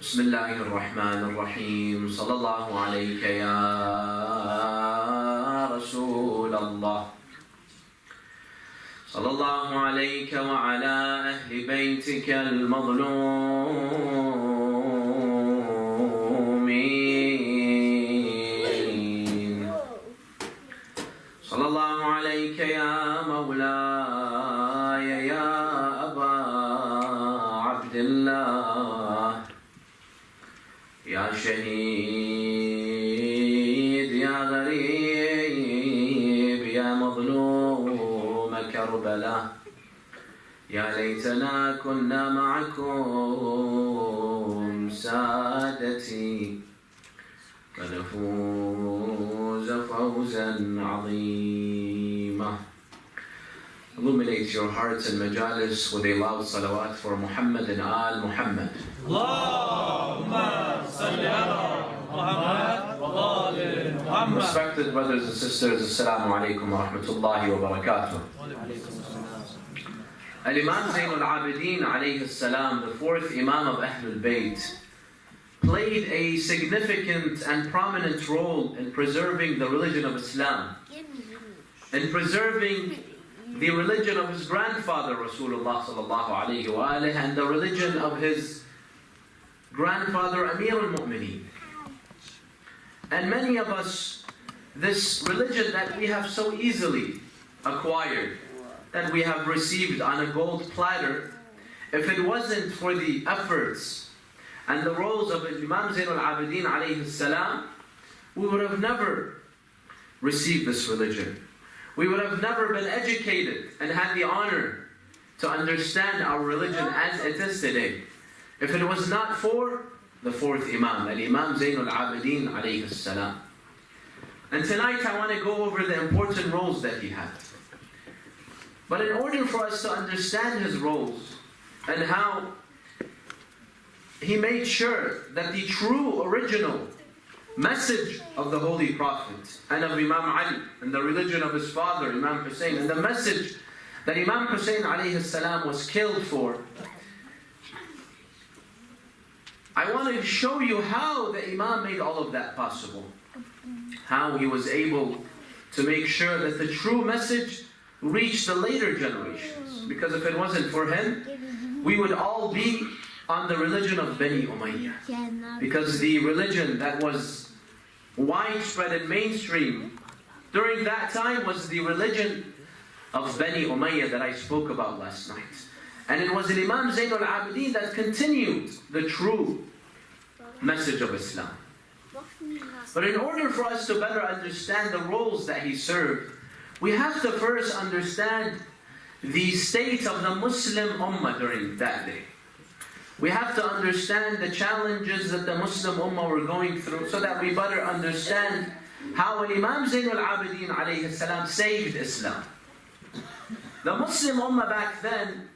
بسم الله الرحمن الرحيم صلى الله عليك يا رسول الله صلى الله عليك وعلى أهل بيتك المظلومين صلى الله عليك يا مولاي يا أبا عبد الله يا شهيد يا غريب يا مظلوم كربلاء يا ليتنا كنا معكم سادتي فنفوز فوزا عظيما. Illuminate your hearts and majalis with a loud salawat for Muhammad and Al Muhammad. Allahumma salli ala Muhammad wa ali Muhammad. Respected brothers and sisters, Assalamu alaikum wa rahmatullahi wa barakatuh. Imam Zain al Abedins alayhi salam, the fourth Imam of Ahl al-Bayt, played a significant and prominent role in preserving the religion of Islam, in preserving the religion of his grandfather Rasulullah sallallahu alayhi wa alihi, and the religion of his grandfather Amir al-Mu'mineen. And many of us, this religion that we have so easily acquired, that we have received on a gold platter, if it wasn't for the efforts and the roles of Imam Zain al Abedins alayhi salam, we would have never received this religion. We would have never been educated and had the honor to understand our religion as it is today, if it was not for the fourth Imam, Imam Zain al Abedins alayhi salam. And tonight I want to go over the important roles that he had. But in order for us to understand his roles and how he made sure that the true original message of the Holy Prophet and of Imam Ali and the religion of his father Imam Hussein and the message that Imam Hussein alayhi salam was killed for, I want to show you how the Imam made all of that possible. How he was able to make sure that the true message reached the later generations. Because if it wasn't for him, we would all be on the religion of Bani Umayyah. Because the religion that was widespread and mainstream during that time was the religion of Bani Umayyah that I spoke about last night. And it was Imam Zain al Abedins that continued the true message of Islam. But in order for us to better understand the roles that he served, we have to first understand the state of the Muslim Ummah during that day. We have to understand the challenges that the Muslim Ummah were going through so that we better understand how Imam Zain al Abedins alayhi salam saved Islam. The Muslim Ummah back then,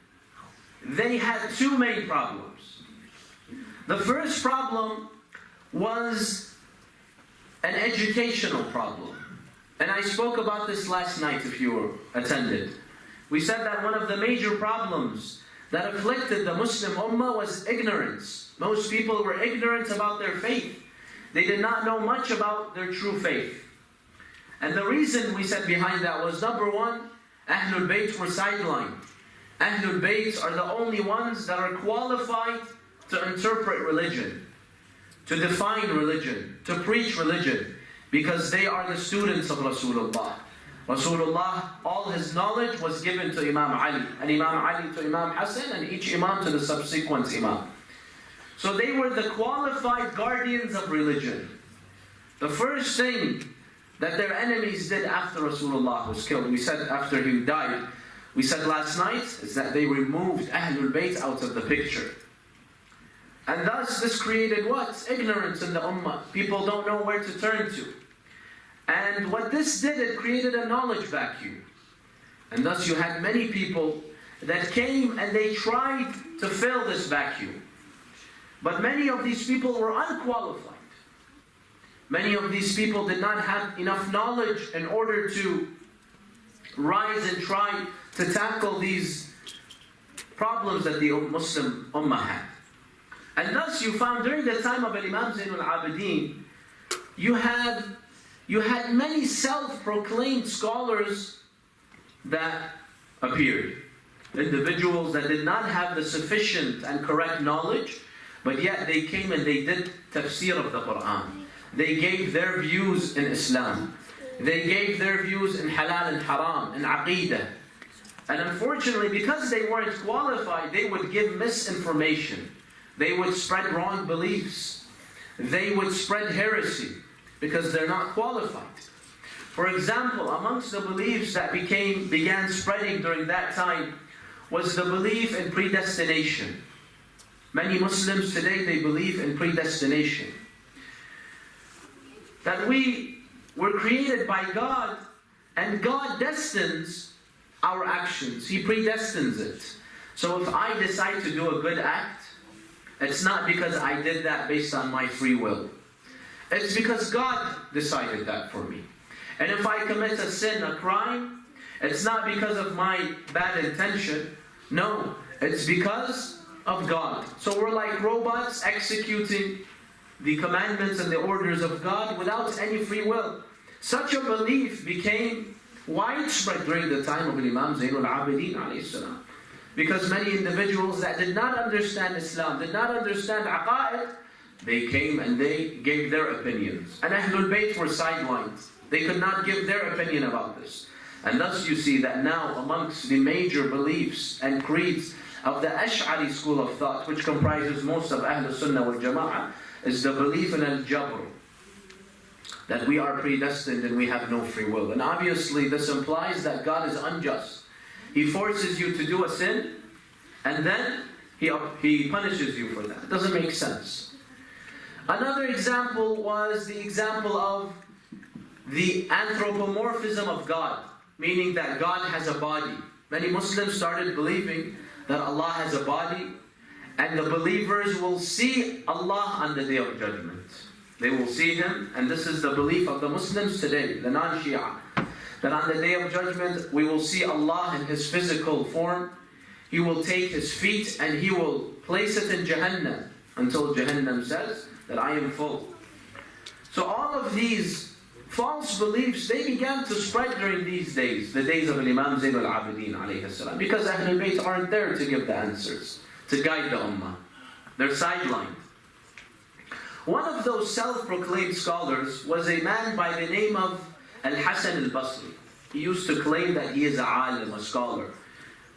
they had two main problems. The first problem was an educational problem. And I spoke about this last night if you attended. We said that one of the major problems that afflicted the Muslim Ummah was ignorance. Most people were ignorant about their faith. They did not know much about their true faith. And the reason we said behind that was, number one, Ahlul Bayt were sidelined. Ahlul Bayt are the only ones that are qualified to interpret religion, to define religion, to preach religion, because they are the students of Rasulullah. Rasulullah, all his knowledge was given to Imam Ali, and Imam Ali to Imam Hassan, and each Imam to the subsequent Imam. So they were the qualified guardians of religion. The first thing that their enemies did after Rasulullah was killed, we said after he died, we said last night, is that they removed Ahlul Bayt out of the picture. And thus this created what? Ignorance in the Ummah. People don't know where to turn to. And what this did, it created a knowledge vacuum. And thus you had many people that came and they tried to fill this vacuum. But many of these people were unqualified. Many of these people did not have enough knowledge in order to rise and try to tackle these problems that the Muslim Ummah had. And thus you found during the time of Imam Zain al Abedins, you had many self-proclaimed scholars that appeared. Individuals that did not have the sufficient and correct knowledge, but yet they came and they did tafsir of the Quran. They gave their views in Islam. They gave their views in halal and haram, in aqeedah. And unfortunately, because they weren't qualified, they would give misinformation. They would spread wrong beliefs. They would spread heresy because they're not qualified. For example, amongst the beliefs that began spreading during that time was the belief in predestination. Many Muslims today, they believe in predestination. That we were created by God, and God destines our actions. He predestines it. So if I decide to do a good act, it's not because I did that based on my free will. It's because God decided that for me. And if I commit a sin, a crime, it's not because of my bad intention. No, it's because of God. So we're like robots executing the commandments and the orders of God without any free will. Such a belief became widespread during the time of Imam Zain al Abedins alayhi salam. Because many individuals that did not understand Islam, did not understand aqa'id, they came and they gave their opinions. And Ahlul Bayt were sidelined. They could not give their opinion about this. And thus you see that now amongst the major beliefs and creeds of the Ash'ari school of thought, which comprises most of Ahlul Sunnah wal Jama'ah, is the belief in al-Jabr. That we are predestined and we have no free will. And obviously this implies that God is unjust. He forces you to do a sin, and then He punishes you for that. It doesn't make sense. Another example was the example of the anthropomorphism of God, meaning that God has a body. Many Muslims started believing that Allah has a body, and the believers will see Allah on the Day of Judgment. They will see Him, and this is the belief of the Muslims today, the non-Shia, that on the Day of Judgment we will see Allah in His physical form. He will take His feet and He will place it in Jahannam until Jahannam says that I am full. So all of these false beliefs, they began to spread during these days, the days of Imam Zain al Abedins alayhi salam, because Ahlul Bayt aren't there to give the answers, to guide the Ummah. They're sidelined. One of those self-proclaimed scholars was a man by the name of al-Hasan al-Basri. He used to claim that he is a alim, a scholar.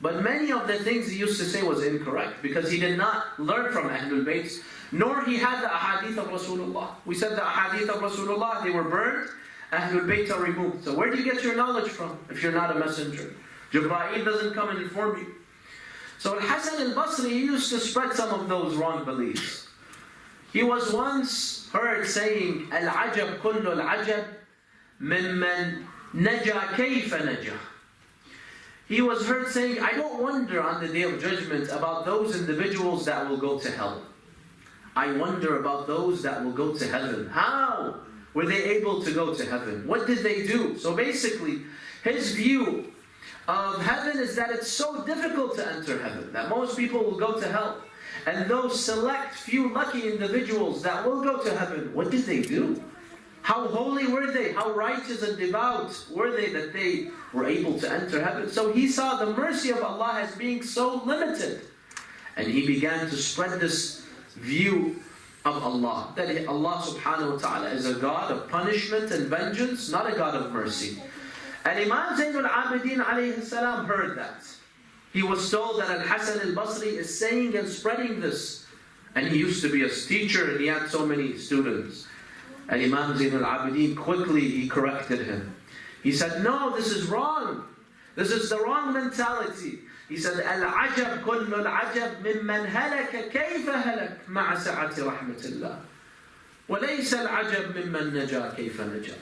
But many of the things he used to say was incorrect, because he did not learn from Ahlul Bayt, nor he had the ahadith of Rasulullah. We said the ahadith of Rasulullah, they were burned, Ahlul Bayt are removed. So where do you get your knowledge from if you're not a messenger? Jibreel doesn't come and inform you. So al-Hasan al-Basri, he used to spread some of those wrong beliefs. He was once heard saying, Al-ajab kullu al-ajab mimman naja kayfa naja. He was heard saying, I don't wonder on the Day of Judgment about those individuals that will go to hell. I wonder about those that will go to heaven. How were they able to go to heaven? What did they do? So basically, his view of heaven is that it's so difficult to enter heaven, that most people will go to hell. And those select few lucky individuals that will go to heaven, what did they do? How holy were they? How righteous and devout were they that they were able to enter heaven? So he saw the mercy of Allah as being so limited. And he began to spread this view of Allah, that Allah subhanahu wa ta'ala is a God of punishment and vengeance, not a God of mercy. And Imam Zain al Abedins alayhi salam heard that. He was told that Al-Hasan al-Basri is saying and spreading this. And he used to be a teacher and he had so many students. And Imam Zain al Abedins quickly he corrected him. He said, no, this is wrong. This is the wrong mentality. He said, Al-ajab kullu al-ajab mimman halaka kayfa halak ma'a sa'ati rahmatillah. Wa laysa al-ajab mimman naja kayfa naja.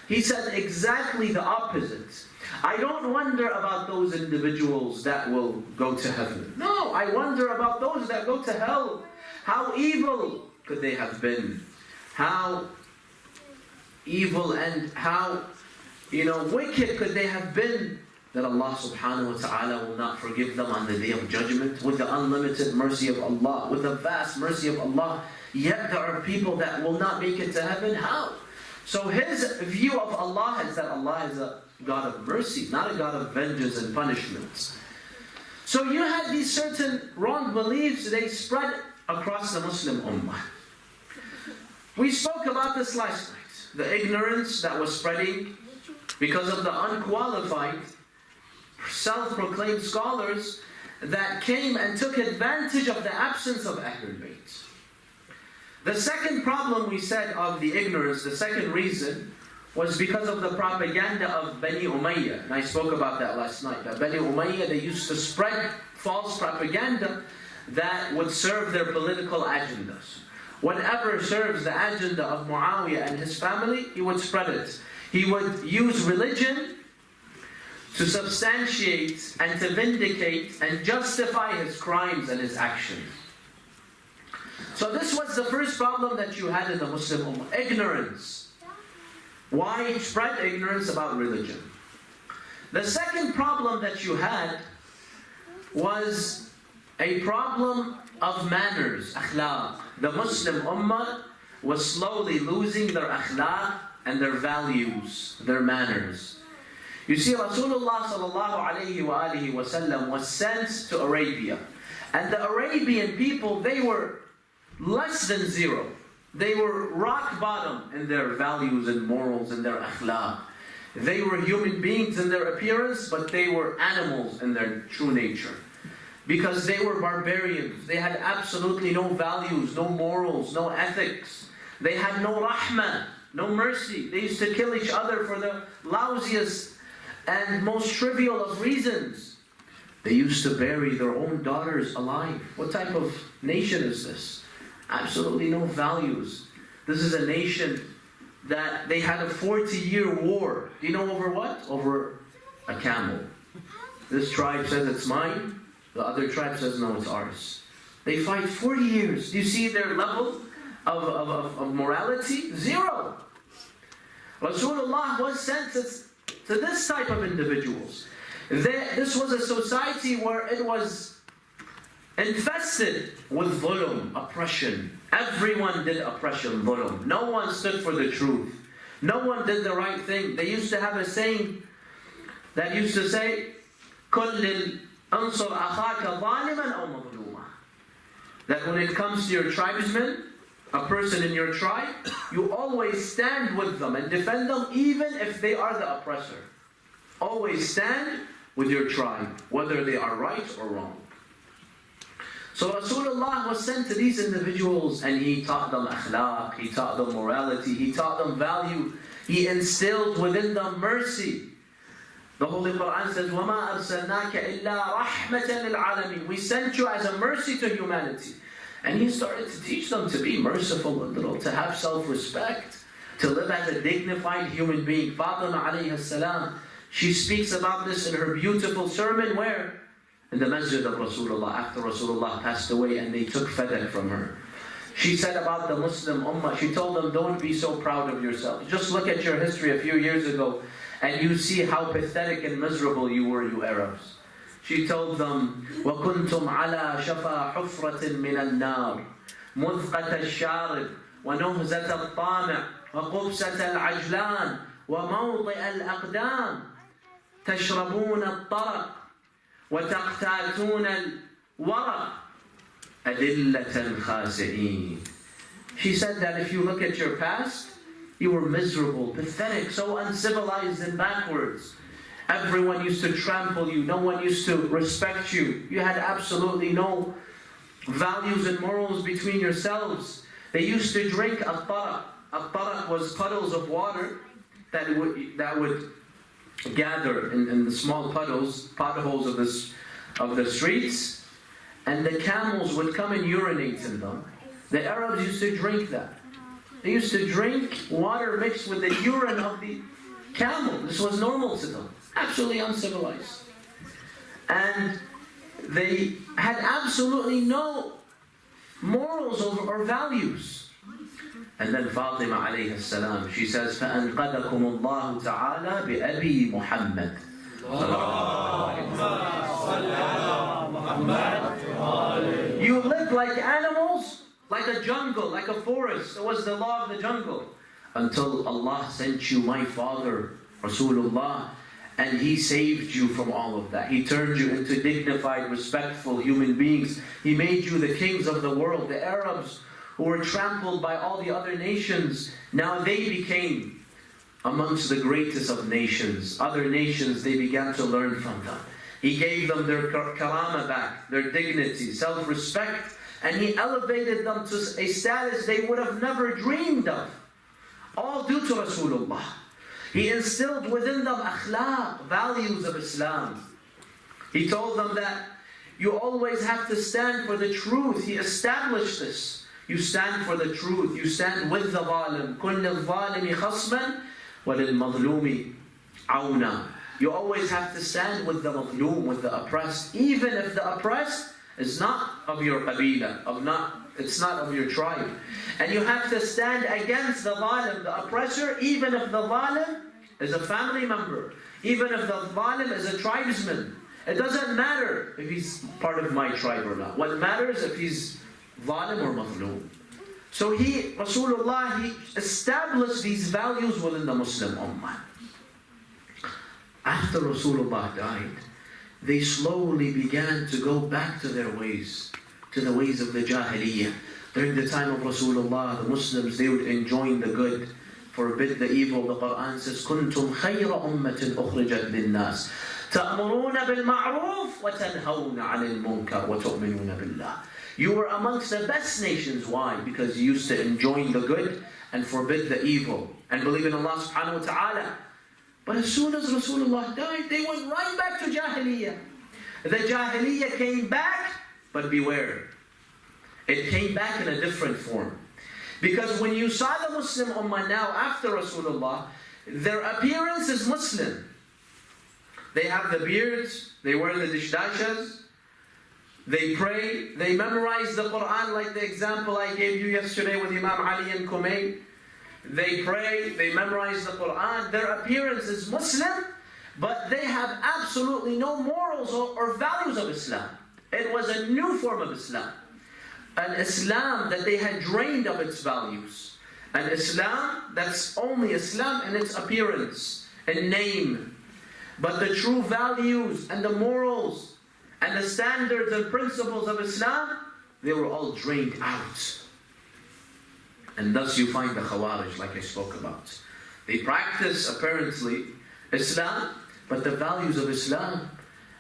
He said exactly the opposite. I don't wonder about those individuals that will go to heaven. No, I wonder about those that go to hell. How evil could they have been? How evil and how, wicked could they have been that Allah subhanahu wa ta'ala will not forgive them on the day of judgment? With the unlimited mercy of Allah, with the vast mercy of Allah, yet there are people that will not make it to heaven? How? So his view of Allah is that Allah is a God of mercy, not a God of vengeance and punishment. So you had these certain wrong beliefs, they spread across the Muslim Ummah. We spoke about this last night. The ignorance that was spreading because of the unqualified, self-proclaimed scholars that came and took advantage of the absence of Ahlul Bayt. The second problem we said of the ignorance, the second reason, was because of the propaganda of Bani Umayyah. And I spoke about that last night. That Bani Umayyah, they used to spread false propaganda that would serve their political agendas. Whatever serves the agenda of Muawiyah and his family, he would spread it. He would use religion to substantiate and to vindicate and justify his crimes and his actions. So this was the first problem that you had in the Muslim Ummah. Ignorance. Widespread ignorance about religion. The second problem that you had was a problem of manners, akhlaq. The Muslim Ummah was slowly losing their akhlaq and their values, their manners. You see, Rasulullah sallallahu alayhi wa alihi wa sallam was sent to Arabia. And the Arabian people, they were less than zero. They were rock bottom in their values and morals and their akhlaq. They were human beings in their appearance, but they were animals in their true nature. Because they were barbarians. They had absolutely no values, no morals, no ethics. They had no rahmah, no mercy. They used to kill each other for the lousiest and most trivial of reasons. They used to bury their own daughters alive. What type of nation is this? Absolutely no values. This is a nation that they had a 40-year war. Do you know over what? Over a camel. This tribe says it's mine. The other tribe says, no, it's ours. They fight 40 years. Do you see their level of morality? Zero. Rasulullah was sent to this type of individuals. This was a society where it was infested with dhulm, oppression. Everyone did oppression, dhulm. No one stood for the truth. No one did the right thing. They used to have a saying that used to say, كُلِّ أَنصُرْ أَخَاكَ ظَالِمًا أَوْ مَظْلُومًا. That when it comes to your tribesmen, a person in your tribe, you always stand with them and defend them even if they are the oppressor. Always stand with your tribe, whether they are right or wrong. So Rasulullah was sent to these individuals and he taught them akhlaq, he taught them morality, he taught them value, he instilled within them mercy. The Holy Quran says, وَمَا أَرْسَلْنَاكَ إِلَّا رَحْمَةً لِلْعَالَمِينَ. We sent you as a mercy to humanity. And he started to teach them to be merciful a little, to have self-respect, to live as a dignified human being. Fatima alayhi salam, she speaks about this in her beautiful sermon where? In the masjid of Rasulullah, after Rasulullah passed away and they took fadak from her. She said about the Muslim Ummah, she told them, don't be so proud of yourself. Just look at your history a few years ago and you see how pathetic and miserable you were, you Arabs. She told them, وَكُنْتُمْ عَلَى شَفَا حُفْرَةٍ مِّنَ النَّارِ مُذْقَةَ الشَّارِبِ وَنُهْزَةَ الطَّامِعِ وَقُبْسَةَ الْعَجْلَانِ وَمَوْضِعَ الْأَقْدَامِ تَشْرَبُونَ الطَّرَقِ وَتَقْتَاتُونَ الْوَرَقِ أَدِلَّةً خَاسِئِينَ. She said that if you look at your past, you were miserable, pathetic, so uncivilized and backwards. Everyone used to trample you. No one used to respect you. You had absolutely no values and morals between yourselves. They used to drink al-taraq. Al-taraq was puddles of water that would gather in the small potholes of the streets, and the camels would come and urinate in them. The Arabs used to drink that. They used to drink water mixed with the urine of the camel. This was normal to them. Absolutely uncivilized. And they had absolutely no morals or values. And then Fatima alayhi salam, she says, فَأَنْقَذَكُمُ اللَّهُ تَعَالَى بِأَبِي مُحَمَّدٍ You lived like animals, like a jungle, like a forest. It was the law of the jungle. Until Allah sent you my father, Rasulullah, and He saved you from all of that. He turned you into dignified, respectful human beings. He made you the kings of the world. The Arabs who were trampled by all the other nations, now they became amongst the greatest of nations. Other nations, they began to learn from them. He gave them their karama back, their dignity, self-respect, and He elevated them to a status they would have never dreamed of. All due to Rasulullah. He instilled within them akhlaq, values of Islam. He told them that you always have to stand for the truth. He established this. You stand for the truth. You stand with the zalim. كُلِّ الظَّالِمِ خَصْمًا وَلِلْمَظْلُومِ عَوْنًا. You always have to stand with the mazloom, with the oppressed, even if the oppressed is not of your qabila, it's not of your tribe. And you have to stand against the zalim, the oppressor, even if the zalim is a family member, even if the zalim is a tribesman. It doesn't matter if he's part of my tribe or not. What matters if he's zalim or mazloom. So Rasulullah, he established these values within the Muslim Ummah. After Rasulullah died, they slowly began to go back to their ways, to the ways of the Jahiliyyah. During the time of Rasulullah, the Muslims, they would enjoin the good, forbid the evil. The Quran says, كُنْتُمْ خَيْرَ أُمَّةٍ أُخْرِجَتْ لِلنَّاسِ تَأْمُرُونَ بِالْمَعْرُوفِ وَتَنْهَوْنَ عَنِ الْمُنْكَرِ وَتُؤْمِنُونَ بِاللَّهِ. You were amongst the best nations. Why? Because you used to enjoin the good and forbid the evil and believe in Allah subhanahu wa ta'ala. But as soon as Rasulullah died, they went right back to Jahiliyyah. The Jahiliyyah came back, but beware. It came back in a different form. Because when you saw the Muslim Ummah now after Rasulullah, their appearance is Muslim. They have the beards, they wear the dishdashas, they pray, they memorize the Quran like the example I gave you yesterday with Imam Ali and Kumayn. They pray, they memorize the Quran. Their appearance is Muslim, but they have absolutely no morals or values of Islam. It was a new form of Islam. An Islam that they had drained of its values. An Islam that's only Islam in its appearance and name. But the true values and the morals and the standards and principles of Islam, they were all drained out. And thus you find the Khawarij, like I spoke about. They practice, apparently, Islam, but the values of Islam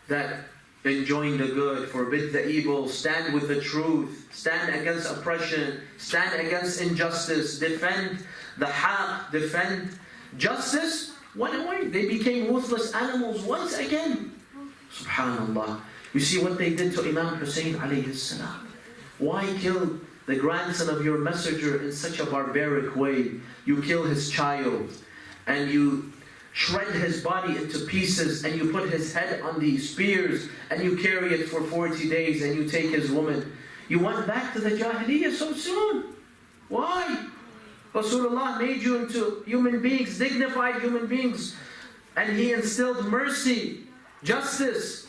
that enjoin the good, forbid the evil, stand with the truth, stand against oppression, stand against injustice, defend the haq, defend justice, went away. They became ruthless animals once again. Subhanallah. You see what they did to Imam Hussein alayhi salam. Why kill the grandson of your messenger in such a barbaric way? You kill his child and you shred his body into pieces and you put his head on these spears and you carry it for 40 days and you take his woman. You went back to the Jahiliyyah so soon. Why? Rasulullah made you into human beings, dignified human beings, and He instilled mercy, justice.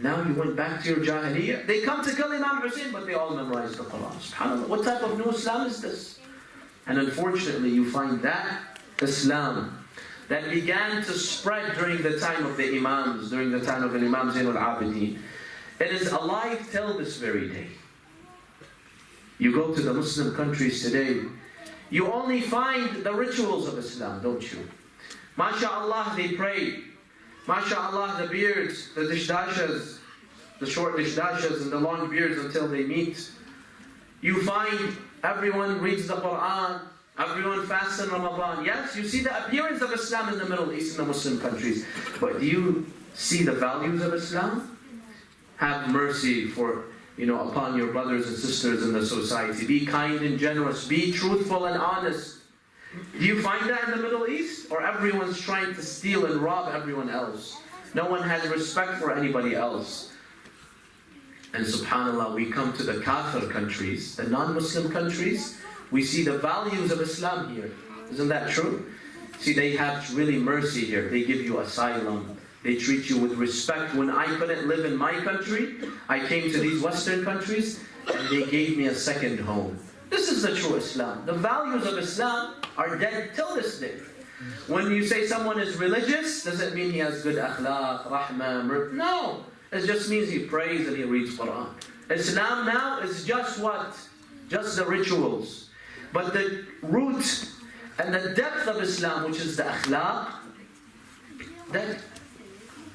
Now you went back to your Jahiliyyah. They come to kill Imam Hussein, but they all memorized the Quran. SubhanAllah, what type of new Islam is this? And unfortunately, you find that Islam that began to spread during the time of the Imams, during the time of Imam Zain al Abedins. It is alive till this very day. You go to the Muslim countries today, you only find the rituals of Islam, don't you? MashaAllah, they pray. MashaAllah, the beards, the dishdashas, the short dishdashas and the long beards until they meet. You find everyone reads the Quran, everyone fasts in Ramadan. Yes, you see the appearance of Islam in the Middle East, in the Muslim countries. But do you see the values of Islam? Have mercy upon your brothers and sisters in the society. Be kind and generous. Be truthful and honest. Do you find that in the Middle East? Or everyone's trying to steal and rob everyone else? No one has respect for anybody else. And subhanAllah, we come to the Kafir countries, the non-Muslim countries, we see the values of Islam here. Isn't that true? See, they have really mercy here. They give you asylum. They treat you with respect. When I couldn't live in my country, I came to these Western countries and they gave me a second home. This is the true Islam. The values of Islam are dead till this day. When you say someone is religious, does it mean he has good akhlaq, rahmah? No. It just means he prays and he reads Quran. Islam now is just what? Just the rituals. But the root and the depth of Islam, which is the akhlaq, that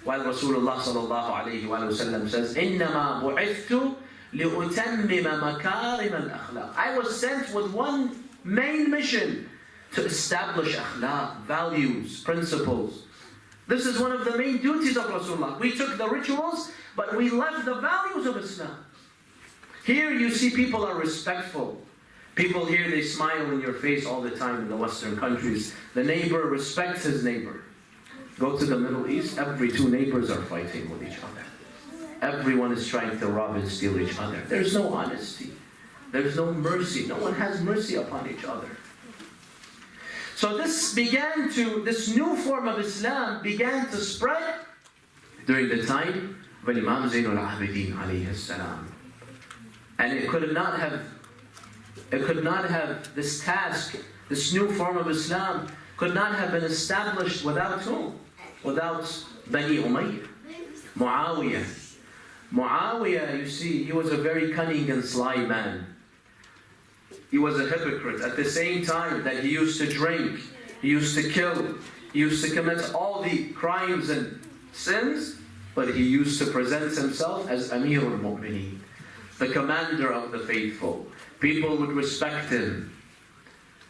while Rasulullah sallallahu alayhi wa sallam says, إِنَّمَا بُعِثْتُ لِأُتَمِّمَ مَكَارِمَ الْأَخْلَاقِ. I was sent with one main mission, to establish akhlaq, values, principles. This is one of the main duties of Rasulullah. We took the rituals, but we left the values of Islam. Here you see people are respectful. People here, they smile in your face all the time in the Western countries. The neighbor respects his neighbor. Go to the Middle East, every two neighbors are fighting with each other. Everyone is trying to rob and steal each other. There's no honesty. There's no mercy. No one has mercy upon each other. So this new form of Islam began to spread during the time of Imam Zain al Abedins alayhi salam. And it could not have, this task, this new form of Islam, could not have been established without whom? Without Bani Umayyah. Muawiyah, you see, he was a very cunning and sly man. He was a hypocrite. At the same time that he used to drink, he used to kill, he used to commit all the crimes and sins, but he used to present himself as Amir al-Mu'mineen, the commander of the faithful. People would respect him.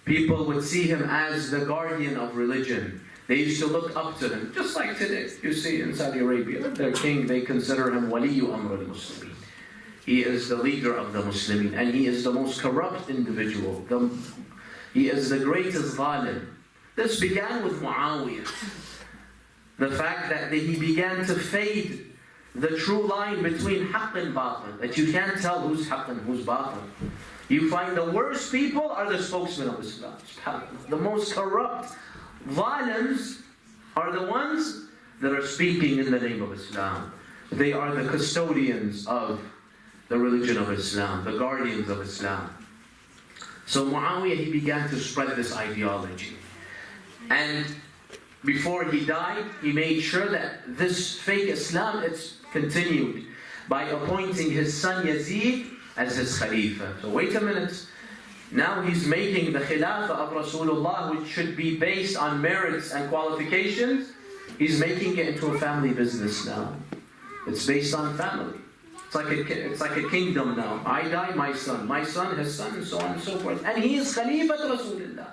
People would see him as the guardian of religion. They used to look up to him, just like today. You see in Saudi Arabia, their king, they consider him Waliyu Amr al-Muslimin. He is the leader of the Muslimin, and he is the most corrupt individual. He is the greatest zalim. This began with Muawiyah. The fact that he began to fade the true line between haqq and batil, that you can't tell who's haqq and who's batil. You find the worst people are the spokesmen of Islam. The most corrupt zalims are the ones that are speaking in the name of Islam. They are the custodians of the religion of Islam, the guardians of Islam. So Muawiyah, he began to spread this ideology. And before he died, he made sure that this fake Islam, it's continued by appointing his son Yazid as his Khalifa. So wait a minute. Now he's making the Khilafah of Rasulullah, which should be based on merits and qualifications, he's making it into a family business now. It's based on family. It's like a kingdom now. I die, my son, his son, and so on and so forth. And he is Khalifat Rasulullah.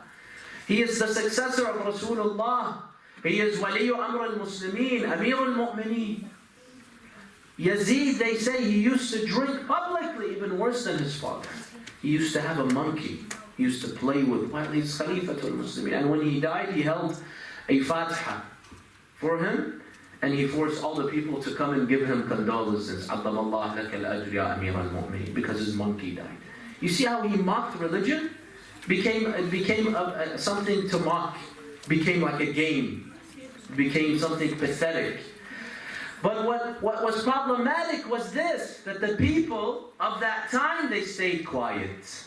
He is the successor of Rasulullah. He is Waliyu Amr al-Muslimin, Amir al-Mu'mineen. Yazid, they say, he used to drink publicly, even worse than his father. He used to have a monkey. He used to play with, while he's Khalifat al-Muslimin. And when he died, he held a Fatiha for him. And he forced all the people to come and give him condolences. Addamallah laka al-ajr ya Amir al-Mu'mineen, because his monkey died. You see how he mocked religion? It became something to mock. It became like a game. It became something pathetic. But what was problematic was this, that the people of that time, they stayed quiet.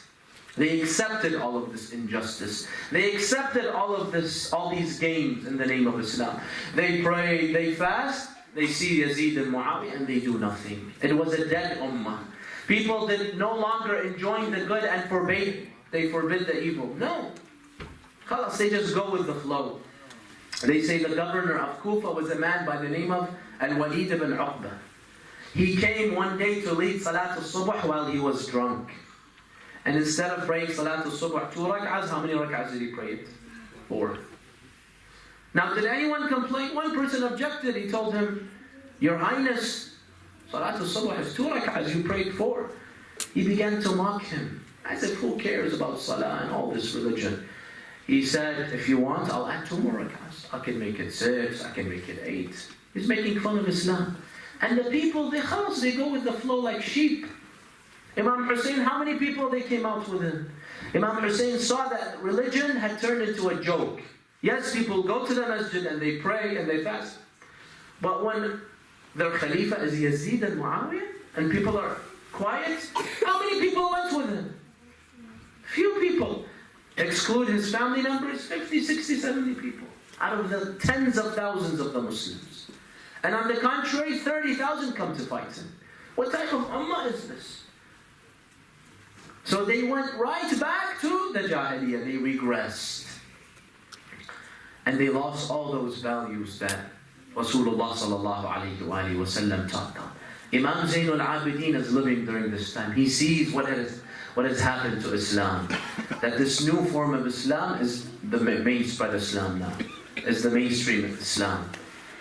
They accepted all of this injustice. They accepted all these games in the name of Islam. They pray, they fast, they see Yazid and Muawiyah, and they do nothing. It was a dead ummah. People did no longer enjoy the good and they forbid the evil. No. Khalas, they just go with the flow. They say the governor of Kufa was a man by the name of Al-Walid ibn Uqba. He came one day to lead Salat al-Subh while he was drunk. And instead of praying Salat al-Subh 2 rak'ahs, how many rak'ahs did he pray? 4. Now did anyone complain? One person objected. He told him, Your Highness, Salat al-Subh is 2 rak'ahs, you prayed 4. He began to mock him, as if who cares about Salah and all this religion. He said, if you want, I'll add 2 more rak'ahs. I can make it 6, I can make it 8. He's making fun of Islam. And the people, they go with the flow like sheep. Imam Hussein, how many people they came out with him? Imam Hussein saw that religion had turned into a joke. Yes, people go to the masjid and they pray and they fast. But when their Khalifa is Yazid and Muawiyah, and people are quiet, how many people went with him? Few people. Exclude his family members, 50, 60, 70 people out of the tens of thousands of the Muslims. And on the contrary, 30,000 come to fight him. What type of ummah is this? So they went right back to the Jahiliyyah. They regressed. And they lost all those values that Rasulullah sallallahu alayhi wa sallam taught them. Imam Zain al Abedins is living during this time. He sees what has happened to Islam. That this new form of Islam is the mainstream Islam now. Is the mainstream of Islam.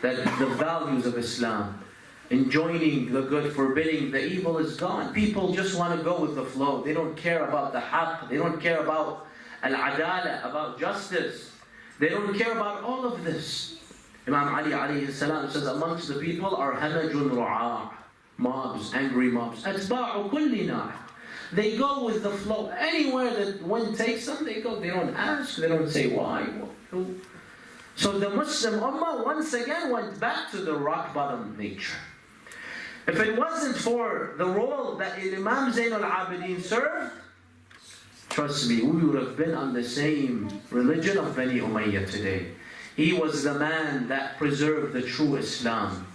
That the values of Islam, enjoining the good, forbidding the evil, is gone. People just want to go with the flow. They don't care about the haqq. They don't care about al-adala, about justice. They don't care about all of this. Imam Ali alayhi salam says, amongst the people are hamajun ru'a', mobs, angry mobs. Atba'u kulli nar'. They go with the flow. Anywhere that wind takes them, they go. They don't ask. They don't say why. So the Muslim Ummah once again went back to the rock bottom nature. If it wasn't for the role that Imam Zain al Abedins served, trust me, we would have been on the same religion of Bani Umayyah today. He was the man that preserved the true Islam.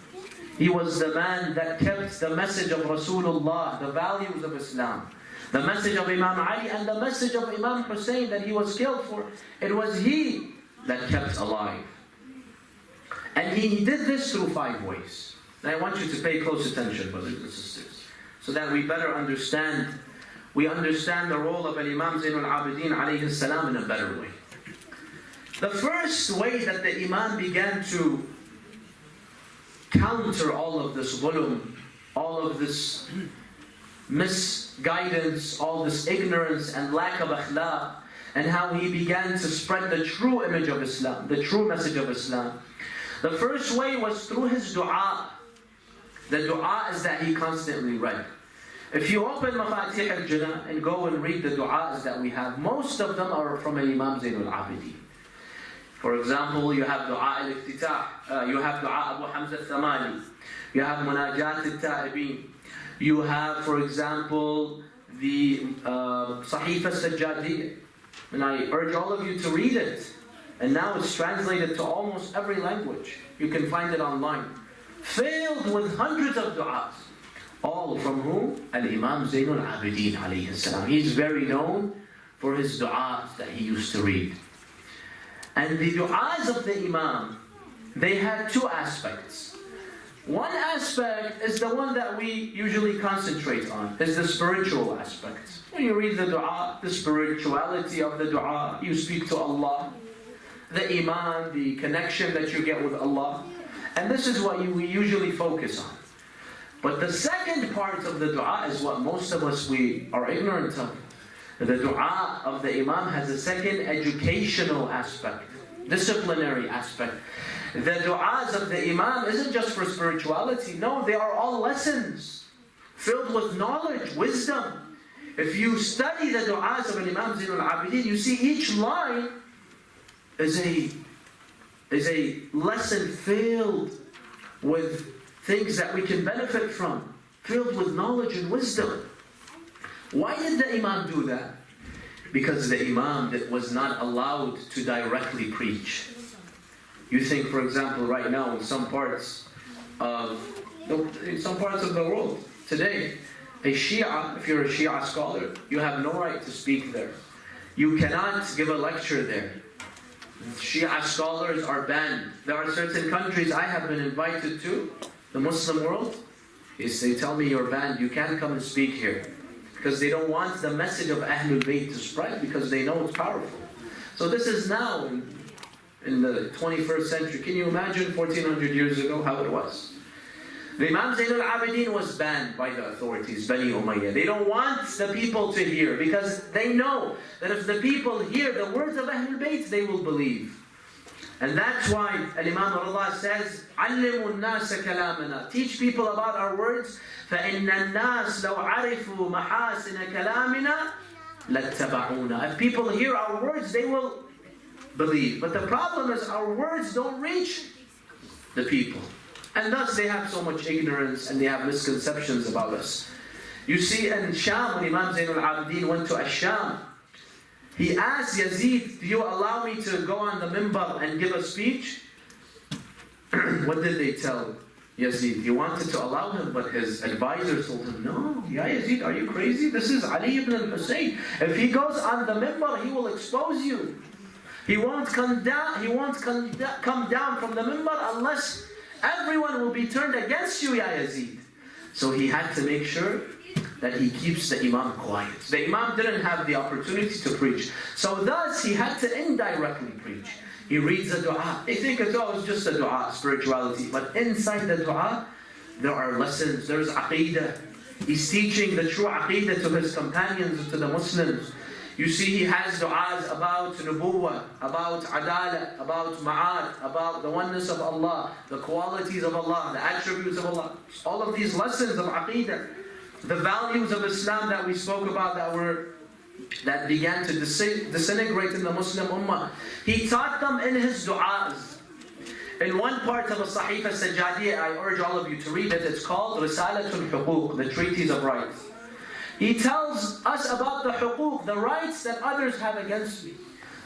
He was the man that kept the message of Rasulullah, the values of Islam. The message of Imam Ali and the message of Imam Hussein that he was killed for. It was he that kept alive. And he did this through 5 ways. And I want you to pay close attention, brothers and sisters, so that we better understand, we understand the role of Imam Zain al Abedins alayhi salam in a better way. The first way that the Imam began to counter all of this ghulum, all of this misguidance, all this ignorance and lack of akhlaq, and how he began to spread the true image of Islam, the true message of Islam. The first way was through his dua. The dua is that he constantly read. If you open Mafatih al-Jannah and go and read the du'as that we have, most of them are from Imam Zain al Abedins. For example, you have dua al-iftitah, you have dua Abu Hamza al-Thamani, you have munajat al-ta'ibin, you have, for example, the Sahif al-Sajjadiyya. And I urge all of you to read it. And now it's translated to almost every language. You can find it online. Filled with hundreds of du'as. All from who? Al-Imam Zain al Abedins alayhi salam. He's very known for his du'as that he used to read. And the du'as of the Imam, they had 2 aspects. One aspect is the one that we usually concentrate on, is the spiritual aspect. When you read the dua, the spirituality of the dua, you speak to Allah, the Iman, the connection that you get with Allah. And this is what we usually focus on. But the second part of the dua is what most of us, we are ignorant of. The dua of the Imam has a second educational aspect, disciplinary aspect. The du'as of the Imam isn't just for spirituality. No, they are all lessons filled with knowledge, wisdom. If you study the du'as of Imam Zain al Abedins, you see each line is a lesson filled with things that we can benefit from, filled with knowledge and wisdom. Why did the Imam do that? Because the Imam was not allowed to directly preach. You think, for example, right now in some parts of the world today, a Shia, if you're a Shia scholar, you have no right to speak there. You cannot give a lecture there. Shia scholars are banned. There are certain countries I have been invited to, the Muslim world, they tell me you're banned, you can't come and speak here. Because they don't want the message of Ahlul Bayt to spread, because they know it's powerful. So this is now in the 21st century. Can you imagine 1400 years ago how it was? The Imam Zain al Abedins was banned by the authorities, Bani Umayyah. They don't want the people to hear, because they know that if the people hear the words of Ahlul Bayt, they will believe. And that's why Imam Allah says, عَلِّمُوا النَّاسَ كَلَامَنَا. Teach people about our words. فَإِنَّ النَّاسِ لَوْ عَرِفُوا مَحَاسِنَ كَلَامِنَا لَاتَّبَعُونَا. If people hear our words, they will believe. But the problem is our words don't reach the people. And thus they have so much ignorance and they have misconceptions about us. You see, in Sham, when Imam Zain al Abedins went to Sham, he asked Yazid, do you allow me to go on the minbar and give a speech? What did they tell Yazid? He wanted to allow him, but his advisors told him, no, Ya Yazid, are you crazy? This is Ali ibn al-Hussein. If he goes on the minbar, he will expose you. He won't come down from the minbar unless everyone will be turned against you, Ya Yazid. So he had to make sure that he keeps the Imam quiet. The Imam didn't have the opportunity to preach. So thus he had to indirectly preach. He reads a dua. They think it's always just a dua, spirituality. But inside the dua, there are lessons. There's aqeedah. He's teaching the true aqeedah to his companions, to the Muslims. You see, he has du'as about nubuwwah, about adalah, about ma'ad, about the oneness of Allah, the qualities of Allah, the attributes of Allah. All of these lessons of aqeedah, the values of Islam that we spoke about that began to disintegrate in the Muslim Ummah. He taught them in his du'as. In one part of the Sahifa Sajjadiyya, I urge all of you to read it. It's called Recitation Quran, the Treaties of Rights. He tells us about the huquq, the rights that others have against me.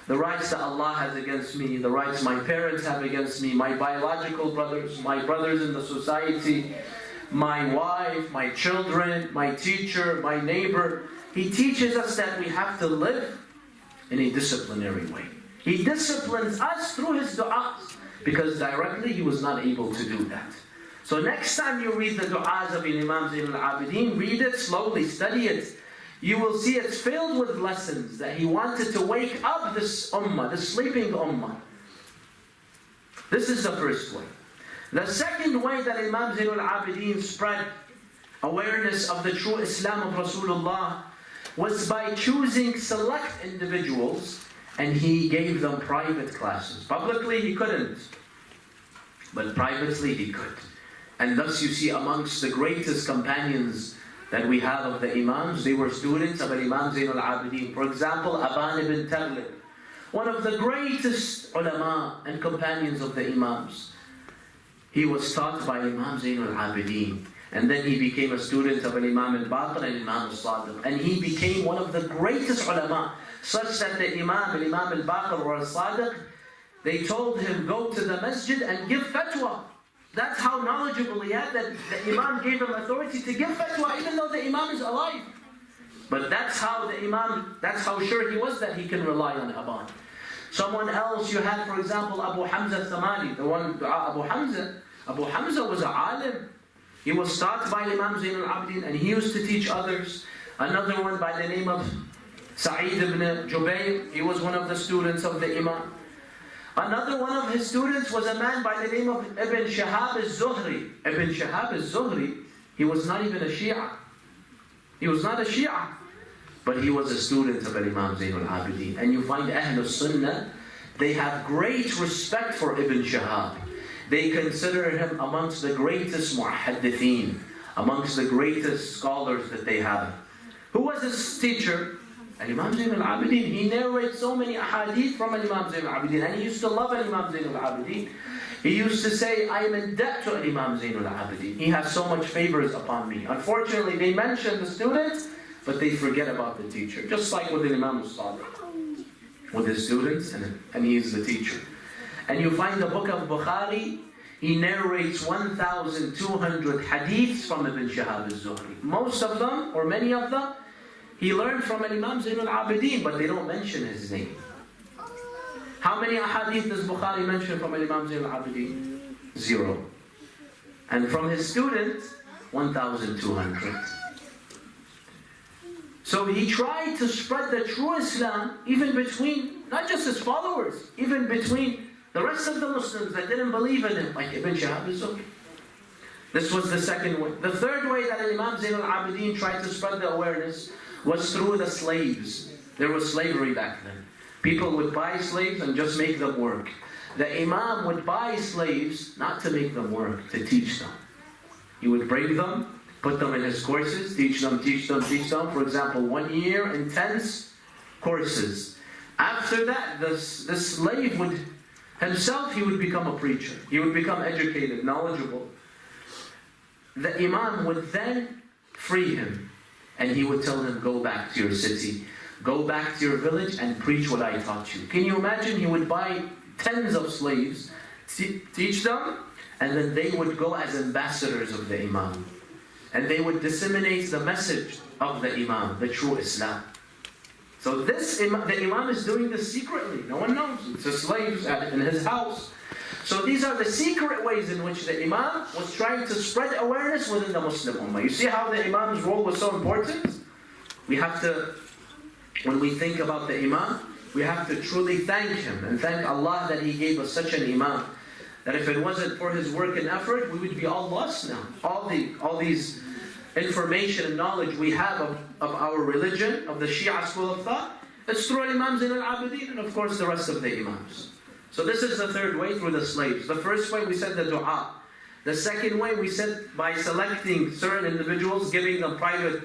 The rights that Allah has against me, the rights my parents have against me, my biological brothers, my brothers in the society, my wife, my children, my teacher, my neighbor. He teaches us that we have to live in a disciplinary way. He disciplines us through his du'as, because directly he was not able to do that. So next time you read the du'as of Imam Zain al Abedins, read it slowly, study it. You will see it's filled with lessons that he wanted to wake up this ummah, the sleeping ummah. This is the first way. The second way that Imam Zain al Abedins spread awareness of the true Islam of Rasulullah was by choosing select individuals, and he gave them private classes. Publicly he couldn't, but privately he could. And thus you see amongst the greatest companions that we have of the Imams, they were students of Imam Zain al Abedins. For example, Aban ibn Taghlib, one of the greatest ulama and companions of the Imams. He was taught by Imam Zain al Abedins. And then he became a student of Imam al-Baqi and Imam al-Sadiq. And he became one of the greatest ulama, such that the Imam al-Baqi or al-Sadiq, they told him, go to the masjid and give fatwa. That's how knowledgeable he had, that the Imam gave him authority to give fatwa, even though the Imam is alive. But that's how sure he was that he can rely on Aban. Someone else you had, for example, Abu Hamza al-Thamali, the one, Abu Hamza. Abu Hamza was a alim. He was taught by Imam Zain al Abedins, and he used to teach others. Another one by the name of Sa'id ibn Jubayr, he was one of the students of the Imam. Another one of his students was a man by the name of Ibn Shihab al-Zuhri. Ibn Shihab al-Zuhri, he was not even a Shia. He was not a Shia, but he was a student of Imam Zain al Abedins. And you find Ahl al-Sunnah, they have great respect for Ibn Shihab. They consider him amongst the greatest muhaddithin, amongst the greatest scholars that they have. Who was his teacher? Imam Zain al Abedins. He narrates so many ahadith from Imam Zain al Abedins, and he used to love Imam Zain al Abedins. He used to say, I am in debt to Imam Zain al Abedins. He has so much favors upon me. Unfortunately, they mention the students, but they forget about the teacher. Just like with Imam al-Sadiq, with his students, and he is the teacher. And you find the book of Bukhari, he narrates 1,200 hadiths from Ibn Shihab al-Zuhri. Most of them, or many of them, he learned from Imam Zain al Abedins, but they don't mention his name. How many ahadith does Bukhari mention from Imam Zain al Abedins? 0. And from his student, 1,200. So he tried to spread the true Islam, even between, not just his followers, even between the rest of the Muslims that didn't believe in him, like Ibn Shihab al-Zuhri. This was the second way. The third way that Imam Zain al Abedins tried to spread the awareness was through the slaves. There was slavery back then. People would buy slaves and just make them work. The Imam would buy slaves not to make them work, to teach them. He would bring them, put them in his courses, teach them. For example, 1 year intense courses. After that, the slave would himself, he would become a preacher. He would become educated, knowledgeable. the Imam would then free him. And he would tell him, go back to your city. Go back to your village and preach what I taught you. Can you imagine? He would buy tens of slaves, teach them, and then they would go as ambassadors of the Imam. And they would disseminate the message of the Imam, the true Islam. So the Imam is doing this secretly. No one knows. It's the slaves in his house. So these are the secret ways in which the Imam was trying to spread awareness within the Muslim Ummah. You see how the Imam's role was so important? We have to, when we think about the Imam, we have to truly thank him and thank Allah that He gave us such an Imam. That if it wasn't for his work and effort, we would be all lost now. All these information and knowledge we have of our religion, of the Shia school of thought, it's through Imam Zain al Abedins and of course the rest of the Imams. So this is the third way, through the slaves. The first way we said the dua. The second way we said by selecting certain individuals, giving them private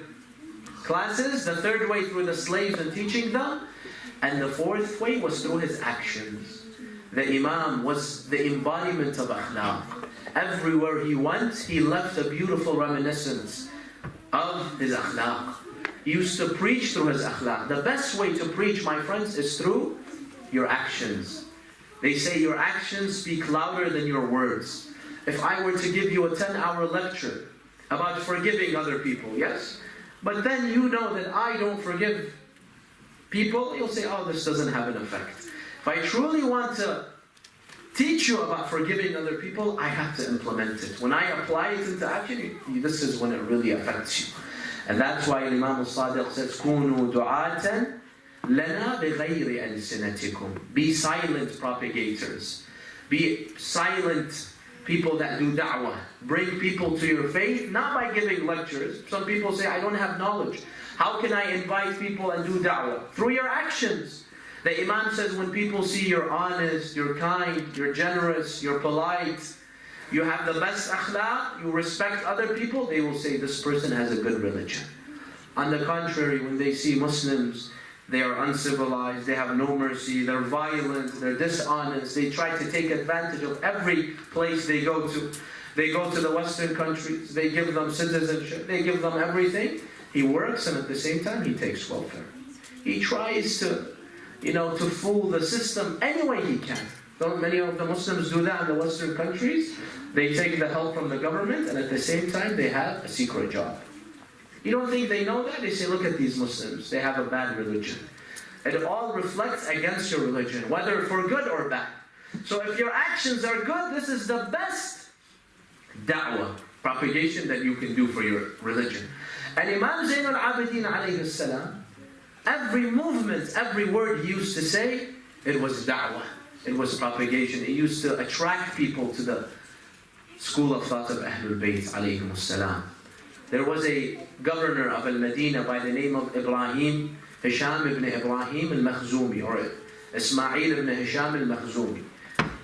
classes. The third way through the slaves and teaching them. And the fourth way was through his actions. The Imam was the embodiment of akhlaq. Everywhere he went, he left a beautiful reminiscence of his akhlaq. He used to preach through his akhlaq. The best way to preach, my friends, is through your actions. They say your actions speak louder than your words. If I were to give you a 10-hour lecture about forgiving other people, yes? But then you know that I don't forgive people, you'll say, oh, this doesn't have an effect. If I truly want to teach you about forgiving other people, I have to implement it. When I apply it into action, this is when it really affects you. And that's why Imam al-Sadiq says, كُونُوا دُعَاةً لَنَا بِغَيْرِ أَلْسِنَتِكُمْ. Be silent propagators. Be silent people that do da'wah. Bring people to your faith, not by giving lectures. Some people say, I don't have knowledge. How can I invite people and do da'wah? Through your actions. The Imam says when people see you're honest, you're kind, you're generous, you're polite, you have the best akhlaq, you respect other people, they will say this person has a good religion. On the contrary, when they see Muslims, they are uncivilized, they have no mercy, they're violent, they're dishonest, they try to take advantage of every place they go to. They go to the Western countries, they give them citizenship, they give them everything. He works and at the same time he takes welfare. He tries to fool the system any way he can. Don't many of the Muslims do that in the Western countries? They take the help from the government and at the same time they have a secret job. You don't think they know that? They say, look at these Muslims, they have a bad religion. It all reflects against your religion, whether for good or bad. So if your actions are good, this is the best da'wah, propagation that you can do for your religion. And Imam Zain al Abedins alayhi salam, every movement, every word he used to say, it was da'wah, it was propagation. He used to attract people to the school of thought of Ahlul Bayt alayhim salam. There was a governor of Al-Madinah by the name of Ibrahim, Hisham ibn Ibrahim al-Makhzumi, or Ismail ibn Hisham al-Makhzumi.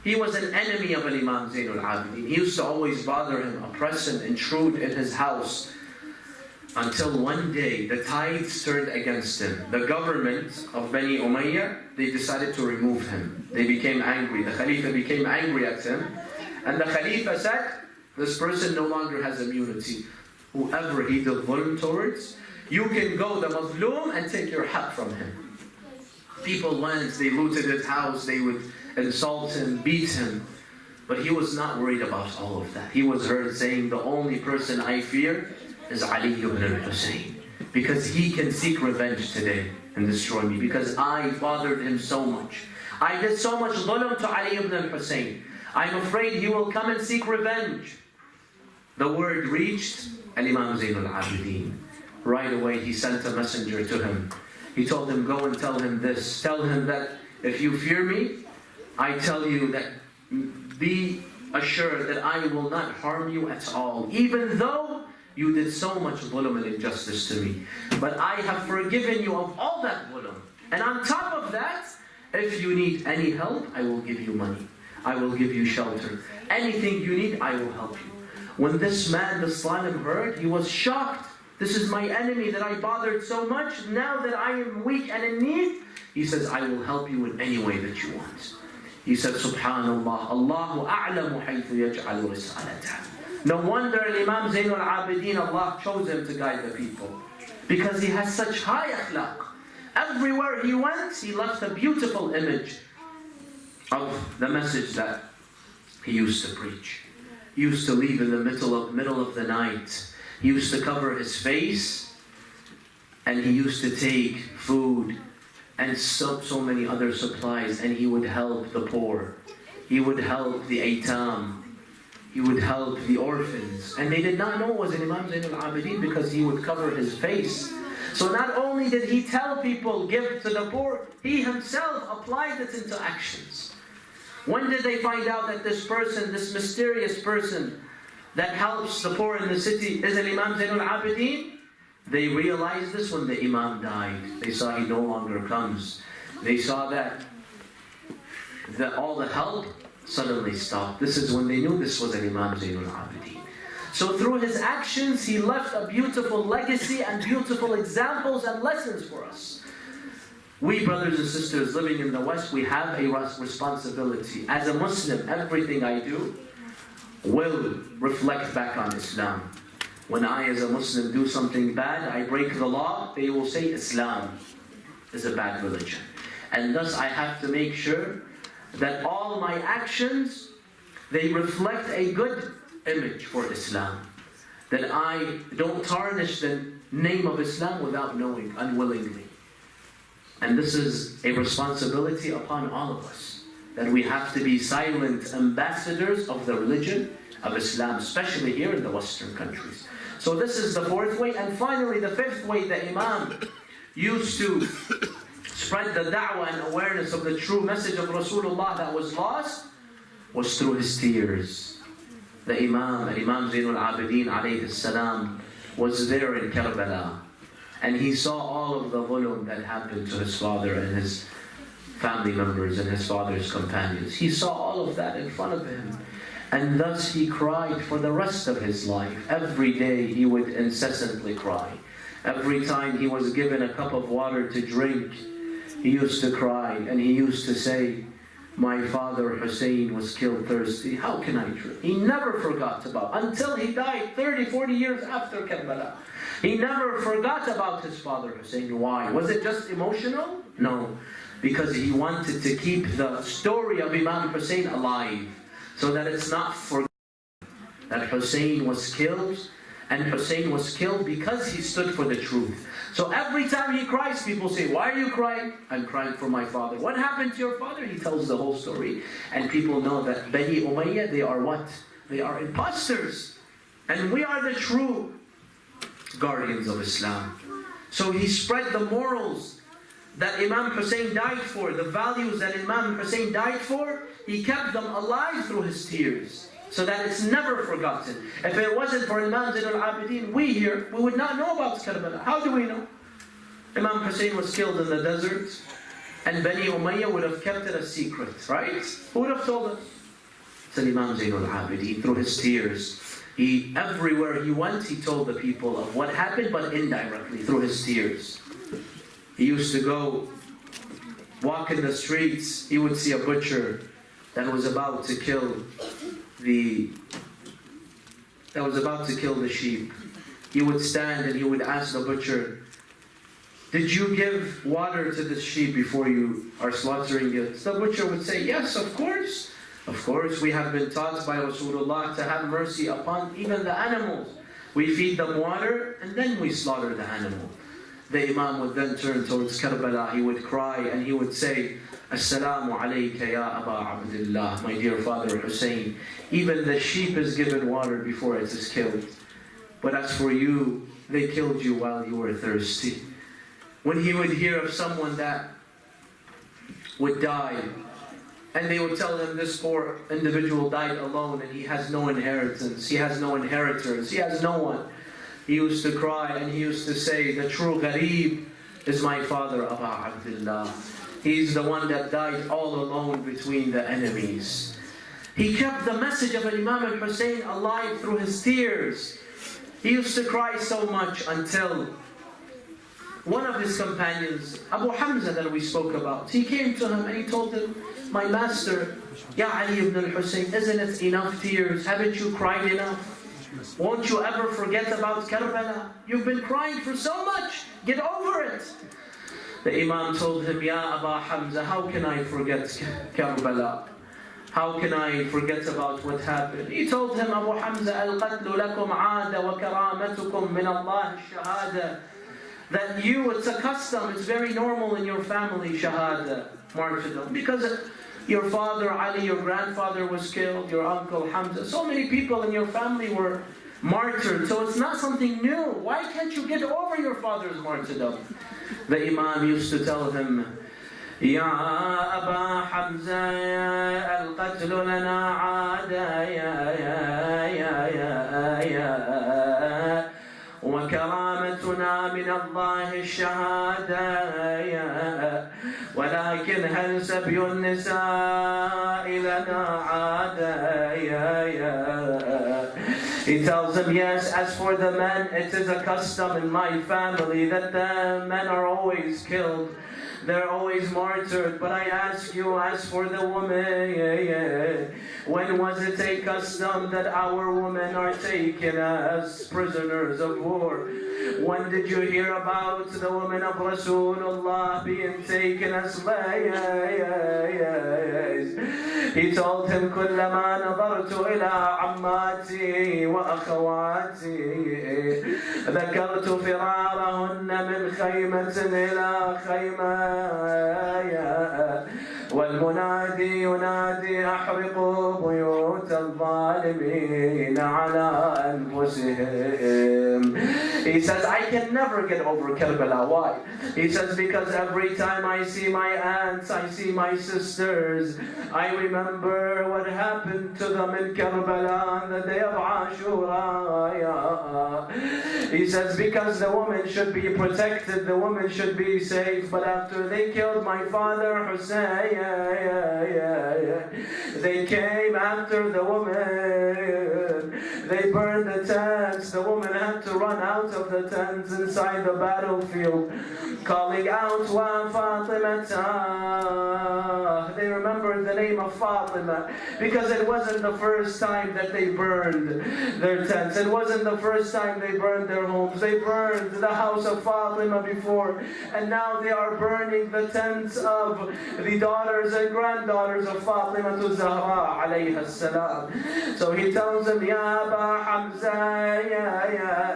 He was an enemy of Imam Zain al Abedins. He used to always bother him, oppress him, intrude in his house. Until one day, the tides turned against him. The government of Bani Umayyah, they decided to remove him. They became angry. The Khalifa became angry at him. And the Khalifa said, this person no longer has immunity. Whoever he did dhulm towards, you can go the mazloom and take your haq from him. People went, they looted his house, they would insult him, beat him. But he was not worried about all of that. He was heard saying, the only person I fear is Ali ibn al-Husayn. Because he can seek revenge today and destroy me. Because I bothered him so much. I did so much dhulm to Ali ibn al-Husayn. I'm afraid he will come and seek revenge. The word reached Imam Zain al Abedins. Right away he sent a messenger to him. He told him, go and tell him this. Tell him that if you fear me, I tell you that be assured that I will not harm you at all. Even though you did so much dhulm and injustice to me. But I have forgiven you of all that dhulm. And on top of that, if you need any help, I will give you money. I will give you shelter. Anything you need, I will help you. When this man, the Salim, heard, he was shocked. This is my enemy that I bothered so much. Now that I am weak and in need, he says, I will help you in any way that you want. He said, Subhanallah, Allahu a'lamu haythu yaj'alu risalatahu. No wonder Imam Zain al Abedins, Allah chose him to guide the people. Because he has such high akhlaq. Everywhere he went, he left a beautiful image of the message that he used to preach. He used to leave in the middle of the night. He used to cover his face, and he used to take food and so many other supplies, and he would help the poor. He would help the aitam. He would help the orphans. And they did not know it was Imam Zain al Abedins because he would cover his face. So not only did he tell people, give to the poor, he himself applied it into actions. When did they find out that this person, this mysterious person that helps the poor in the city is Imam Zain al Abedins? They realized this when the Imam died. They saw he no longer comes. They saw that all the help suddenly stopped. This is when they knew this was Imam Zain al Abedins. So through his actions, he left a beautiful legacy and beautiful examples and lessons for us. We brothers and sisters living in the West, we have a responsibility. As a Muslim, everything I do will reflect back on Islam. When I as a Muslim do something bad, I break the law, they will say Islam is a bad religion. And thus I have to make sure that all my actions, they reflect a good image for Islam. That I don't tarnish the name of Islam without knowing, unwillingly. And this is a responsibility upon all of us. That we have to be silent ambassadors of the religion of Islam, especially here in the Western countries. So this is the fourth way. And finally, the fifth way that Imam used to spread the da'wah and awareness of the true message of Rasulullah that was lost was through his tears. The Imam Zain al Abedins alayhi salam was there in Karbala, and he saw all of the dhulm that happened to his father and his family members and his father's companions. He saw all of that in front of him, and thus he cried for the rest of his life. Every day he would incessantly cry. Every time he was given a cup of water to drink, he used to cry, and he used to say, my father Hussein was killed thirsty, how can I drink? He never forgot about, until he died 30, 40 years after Karbala. He never forgot about his father Hussein. Why? Was it just emotional? No. Because he wanted to keep the story of Imam Hussein alive, so that it's not forgotten that Hussein was killed, and Hussein was killed because he stood for the truth. So every time he cries, people say, why are you crying? I'm crying for my father. What happened to your father? He tells the whole story. And people know that Bani Umayyah, they are what? They are imposters. And we are the true guardians of Islam. So he spread the morals that Imam Hussein died for, the values that Imam Hussein died for, he kept them alive through his tears, so that it's never forgotten. If it wasn't for Imam Zain al Abedins, we here, we would not know about Karbala. How do we know? Imam Hussein was killed in the desert, and Bani Umayyah would have kept it a secret, right? Who would have told us? So Imam Zain al Abedins, through his tears, everywhere he went, he told the people of what happened, but indirectly, through his tears. He used to go walk in the streets, he would see a butcher that was about to kill the sheep. He would stand and he would ask the butcher, did you give water to the sheep before you are slaughtering it? The butcher would say, yes, of course. Of course, we have been taught by Rasulullah to have mercy upon even the animals. We feed them water and then we slaughter the animal. The Imam would then turn towards Karbala, he would cry and he would say, Assalamu alayka ya Aba Abdullah, my dear father Hussein. Even the sheep is given water before it is killed. But as for you, they killed you while you were thirsty. When he would hear of someone that would die, and they would tell him this poor individual died alone and he has no inheritance, he has no inheritors, he has no one. He used to cry and he used to say, the true gharib is my father Aba Abdullah. He's the one that died all alone between the enemies. He kept the message of Imam al-Hussein alive through his tears. He used to cry so much until one of his companions, Abu Hamza that we spoke about, he came to him and he told him, my master, Ya Ali ibn al-Hussein, isn't it enough tears? Haven't you cried enough? Won't you ever forget about Karbala? You've been crying for so much. Get over it. The Imam told him, Ya Aba Hamza, how can I forget Karbala? How can I forget about what happened? He told him, Abu Hamza, al-qatlu lakum aada wa karamatukum min Allah shahada. That you, it's a custom, it's very normal in your family, shahada, martyrdom. Because your father Ali, your grandfather was killed, your uncle Hamza. So many people in your family were martyred. So it's not something new. Why can't you get over your father's martyrdom? The Imam used to tell him, Ya Aba Hamza, al-qatlu lana aada, ya وكرامتنا من الله الشهادة ولكن هل سبي النساء لنا عادة. He tells him, yes, as for the men, it is a custom in my family that the men are always killed. They're always martyred. But I ask you, as for the women, when was it a custom that our women are taken as prisoners of war? When did you hear about the women of Rasulullah being taken as slaves? He told him, كلما نظرت إلى عماتي وأخواتي ذكرت فرارهن من خيمة إلى خيمة والمنادي ينادي أحرقوا بيوت الظالمين على أنفسهم. He says, I can never get over Karbala. Why? He says, because every time I see my aunts, I see my sisters, I remember what happened to them in Karbala on the day of Ashura. He says, because the woman should be protected, the woman should be safe. But after they killed my father Hussein, they came after the woman. They burned the tents. The woman had to run out of the tents inside the battlefield, calling out, Wa Fatimata. They remembered the name of Fatima because it wasn't the first time that they burned their tents. It wasn't the first time they burned their homes. They burned the house of Fatima before, and now they are burning the tents of the daughters and granddaughters of Fatima to Zahra alayha salam. So he tells them, Ya Aba Hamza,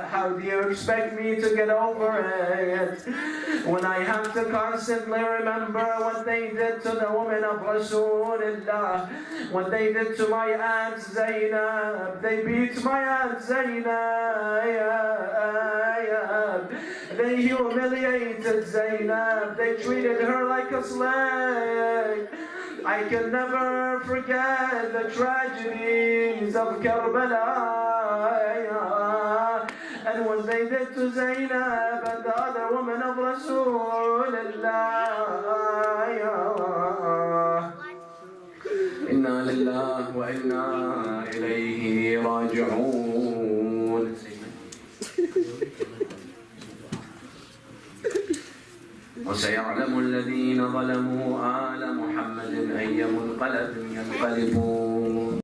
how do you expect me to get over it when I have to constantly remember what they did to the woman of Rasulullah, what they did to my aunt Zainab? They beat my aunt Zainab. They humiliated Zainab. They treated her like a slave. I can never forget the tragedies of Karbala and what they did to Zainab and the other women of Rasulullah. Inna lillahi wa inna ilayhi raji'un. وسيعلم الذين ظلموا آل محمد أي منقلب ينقلبون